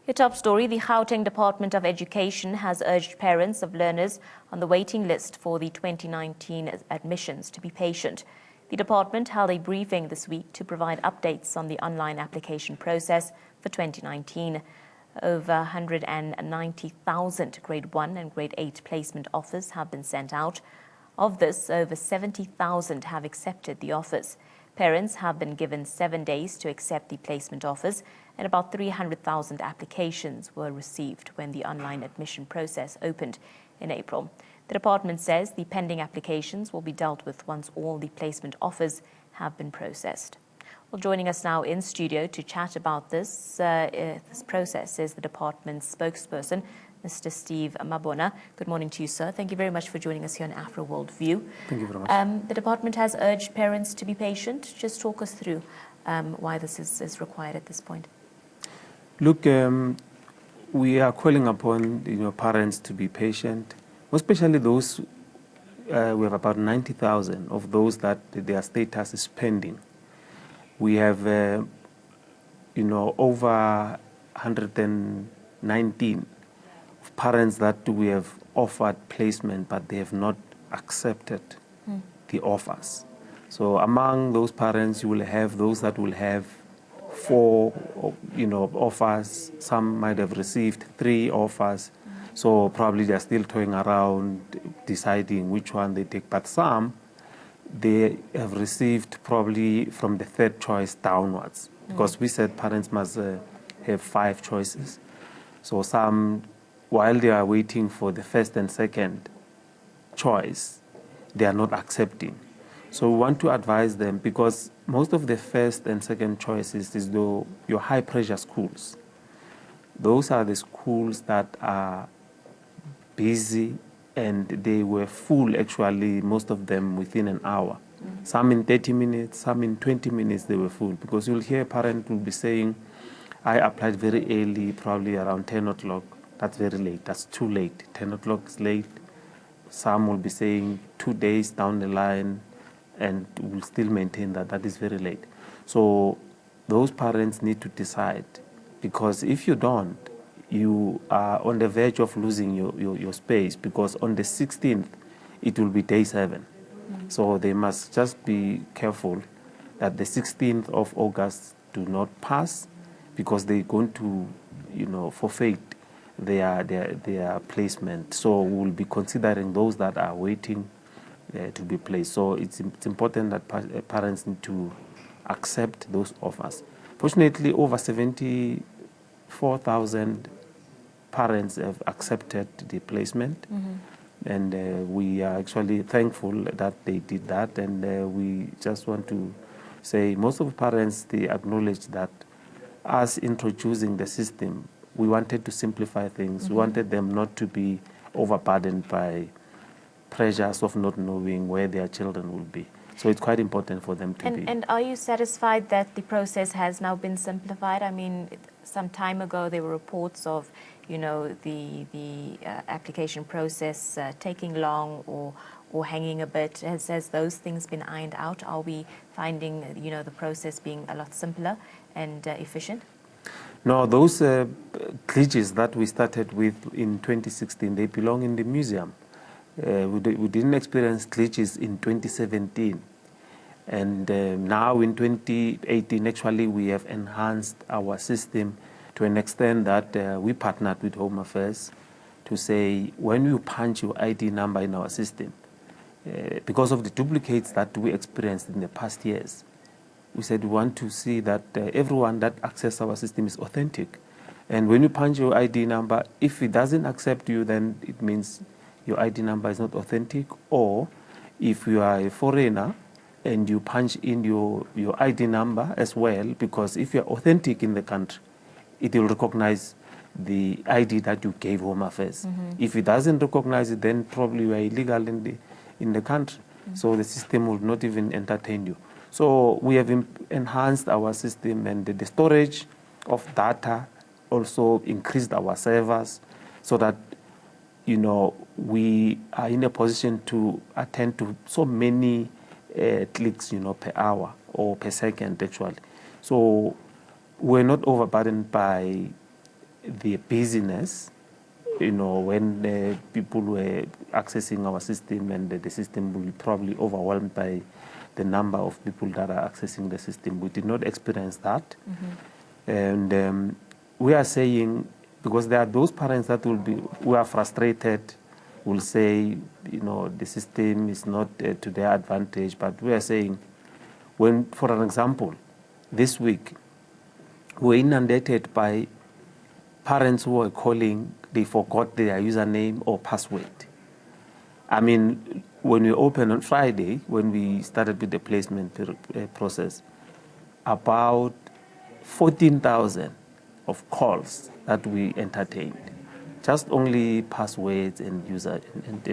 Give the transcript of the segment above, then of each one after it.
Your top story, the Gauteng Department of Education has urged parents of learners on the waiting list for the 2019 admissions to be patient. The department held a briefing this week to provide updates on the online application process for 2019. Over 190,000 Grade 1 and Grade 8 placement offers have been sent out. Of this, over 70,000 have accepted the offers. Parents have been given 7 days to accept the placement offers, and about 300,000 applications were received when the online admission process opened in April. The department says the pending applications will be dealt with once all the placement offers have been processed. Well, joining us now in studio to chat about this process is the department's spokesperson, Mr. Steve Mabona. Good morning to you, sir. Thank you very much for joining us here on Afro World View. Thank you very much. The department has urged parents to be patient. Just talk us through why this is required at this point. Look, we are calling upon parents to be patient, especially those. We have about 90,000 of those that their status is pending. We have over 119 parents that we have offered placement, but they have not accepted the offers. So among those parents, you will have those that will have 4 offers. Some might have received 3 offers. So probably they're still toying around deciding which one they take. But some, they have received probably from the 3rd choice downwards, because we said parents must have 5 choices. So some, while they are waiting for the 1st and 2nd choice, they are not accepting. So we want to advise them, because most of the 1st and 2nd choices is your high pressure schools. Those are the schools that are busy, and they were full actually, most of them within an hour. Some in 30 minutes, some in 20 minutes they were full, because you'll hear a parent will be saying, I applied very early, probably around 10 o'clock. That's very late. That's too late. 10 o'clock is late. Some will be saying 2 days down the line, and will still maintain that that is very late. So those parents need to decide, because if you don't, you are on the verge of losing your space, because on the 16th, it will be day 7. So they must just be careful that the 16th of August do not pass, because they're going to, forfeit their placement. So we'll be considering those that are waiting to be placed. So it's important that parents need to accept those offers. Fortunately, over 74,000 parents have accepted the placement. And we are actually thankful that they did that. And we just want to say most of the parents, they acknowledge that us introducing the system, we wanted to simplify things. We wanted them not to be overburdened by pressures of not knowing where their children will be. So it's quite important for them to be. And are you satisfied that the process has now been simplified? I mean, some time ago there were reports of, the application process taking long or hanging a bit. Has those things been ironed out? Are we finding, the process being a lot simpler and efficient? No, those glitches that we started with in 2016, they belong in the museum. We didn't experience glitches in 2017. And now in 2018, actually, we have enhanced our system to an extent that we partnered with Home Affairs to say, when you punch your ID number in our system, because of the duplicates that we experienced in the past years, we said we want to see that everyone that accesses our system is authentic. And when you punch your ID number, if it doesn't accept you, then it means your ID number is not authentic. Or if you are a foreigner and you punch in your ID number as well, because if you're authentic in the country, it will recognize the ID that you gave Home Affairs. If it doesn't recognize it, then probably you are illegal in the country. So the system will not even entertain you. So we have enhanced our system, and the storage of data also increased our servers, so that we are in a position to attend to so many clicks per hour or per second actually. So we're not overburdened by the busyness, when people were accessing our system, and the system will be probably overwhelmed by the number of people that are accessing the system. We did not experience that. And we are saying, because there are those parents that who are frustrated, will say, the system is not to their advantage. But we are saying, for an example, this week, we were inundated by parents who were calling, they forgot their username or password. I mean, when we opened on Friday, when we started with the placement process, about 14,000 of calls that we entertained, just only passwords and username.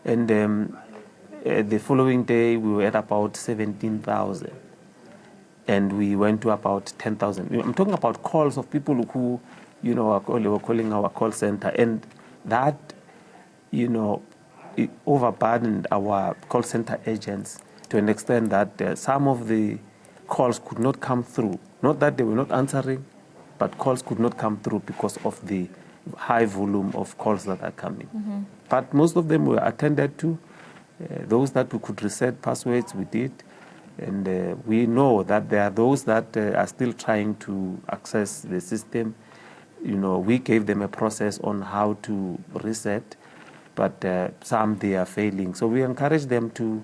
And the following day, we were at about 17,000. And we went to about 10,000. I'm talking about calls of people who, were calling our call center. And that, it overburdened our call center agents to an extent that some of the calls could not come through. Not that they were not answering, but calls could not come through because of the high volume of calls that are coming. But most of them were attended to. Those that we could reset passwords, we did. And we know that there are those that are still trying to access the system. We gave them a process on how to reset, but some they are failing. So we encourage them to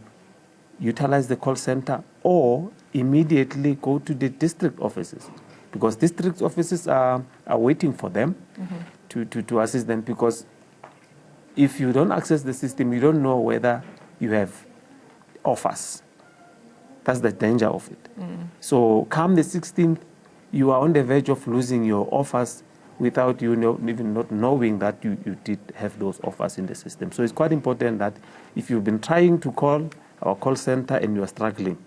utilize the call center or immediately go to the district offices, because district offices are waiting for them to assist them, because if you don't access the system, you don't know whether you have offers. That's the danger of it. So come the 16th, you are on the verge of losing your offers without you even not knowing that you did have those offers in the system. So it's quite important that if you've been trying to call our call center and you are struggling,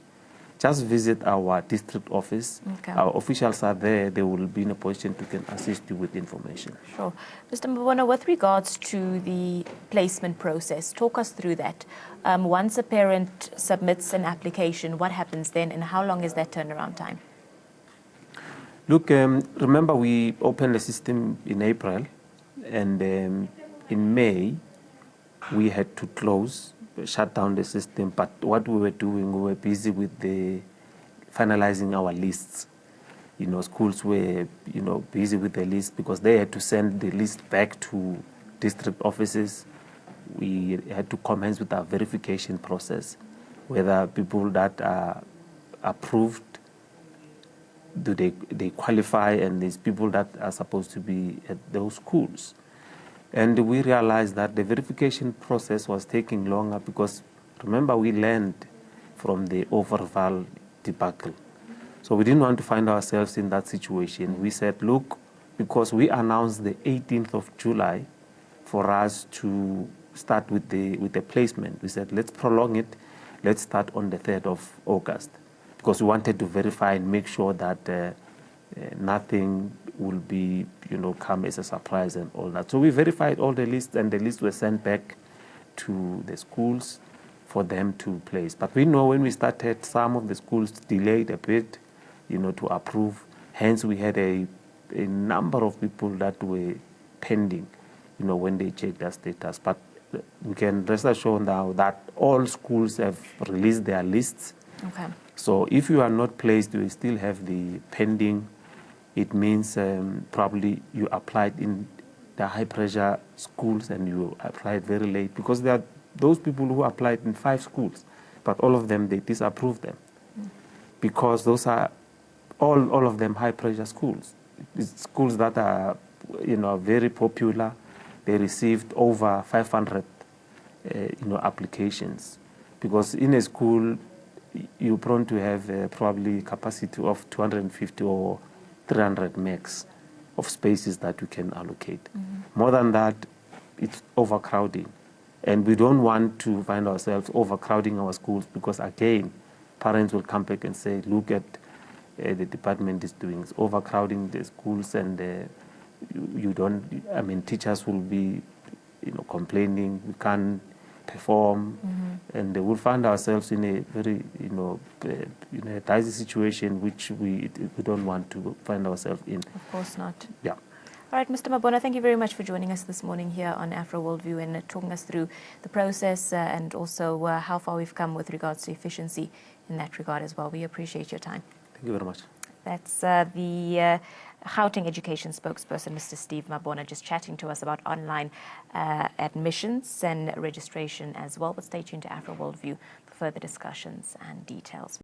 just visit our district office. Okay. Our officials are there. They will be in a position to can assist you with information. Sure. Mr. Mbona, with regards to the placement process, talk us through that. Once a parent submits an application, what happens then, and how long is that turnaround time? Look, remember we opened the system in April, and in May we had to shut down the system. But what we were doing, we were busy with finalizing our lists. Schools were, busy with the list because they had to send the list back to district offices. We had to commence with our verification process, whether people that are approved, do they qualify, and there's people that are supposed to be at those schools. And we realized that the verification process was taking longer because, remember, we learned from the Overval debacle. So we didn't want to find ourselves in that situation. We said, look, because we announced the 18th of July for us to start with the placement, we said, let's prolong it. Let's start on the 3rd of August, because we wanted to verify and make sure that nothing will be, come as a surprise and all that. So we verified all the lists, and the lists were sent back to the schools for them to place. But we know when we started, some of the schools delayed a bit, to approve. Hence, we had a number of people that were pending, when they checked their status. But we can rest assured now that all schools have released their lists. Okay. So if you are not placed, you still have the pending. It means probably you applied in the high-pressure schools and you applied very late, because there are those people who applied in 5 schools, but all of them, they disapproved them because those are all of them high-pressure schools. It's schools that are, very popular. They received over 500, applications, because in a school, you're prone to have probably capacity of 250 or 300 max of spaces that you can allocate. More than that, it's overcrowding. And we don't want to find ourselves overcrowding our schools, because, again, parents will come back and say, look at the department is doing. It's overcrowding the schools, and teachers will be, complaining. We can't perform, and we'll find ourselves in a very, in a dicey situation which we don't want to find ourselves in. Of course not. Yeah. All right, Mr. Mabona, thank you very much for joining us this morning here on Afro Worldview and talking us through the process and also how far we've come with regards to efficiency in that regard as well. We appreciate your time. Thank you very much. That's the Gauteng Education spokesperson, Mr. Steve Mabona, just chatting to us about online admissions and registration as well. But stay tuned to Afro Worldview for further discussions and details.